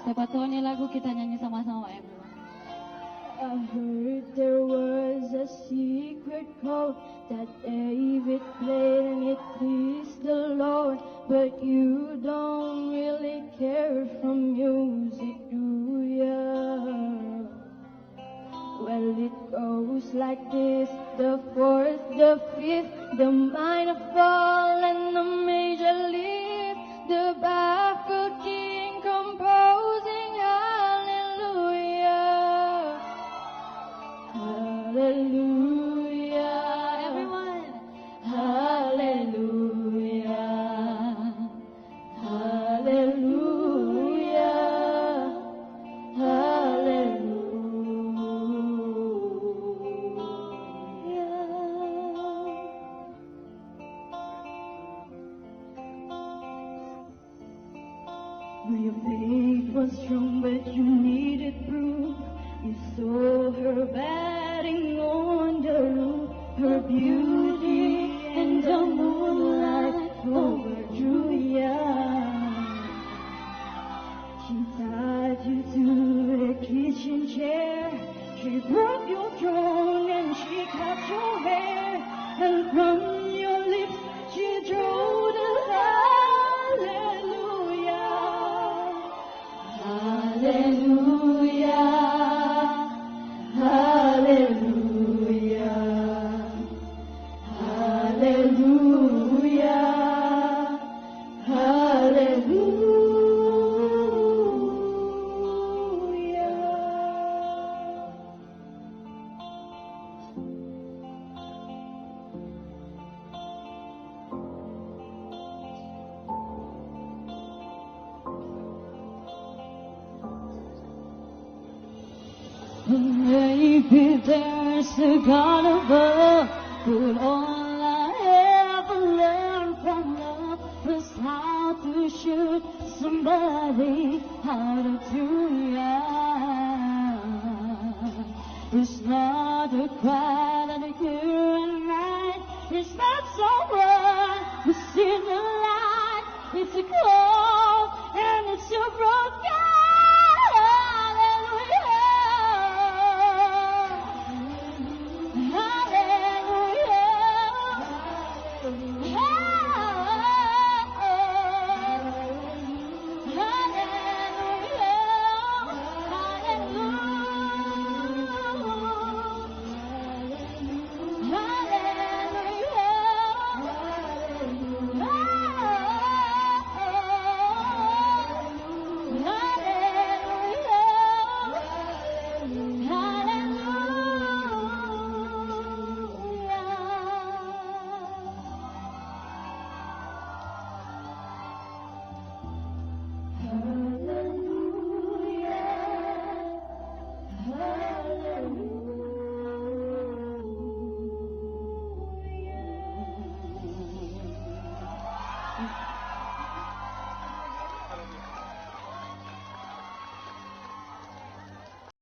Siapa tahu nih lagu kita nyanyi sama-sama, everyone. I heard there was a secret chord that David played and it pleased the Lord. But you don't really care for music, do ya? Well, it goes like this: the fourth, the fifth, the minor fall, and the major lift, the baffled king composing hallelujah. Hallelujah. Everyone. Hallelujah. Hallelujah. Your faith was strong, but you needed proof. You saw her batting on the roof, her beauty and the moonlight overdrew ya. She tied you to the kitchen chair. She broke your throne and she cut your hair, and from your lips she drew the hallelujah. Hallelujah, hallelujah, hallelujah, hallelujah. Maybe there's a God above, but all I ever learned from love was how to shoot somebody out of ya. It's not a cry that I hear at night. It's not someone who's in the light. It's a call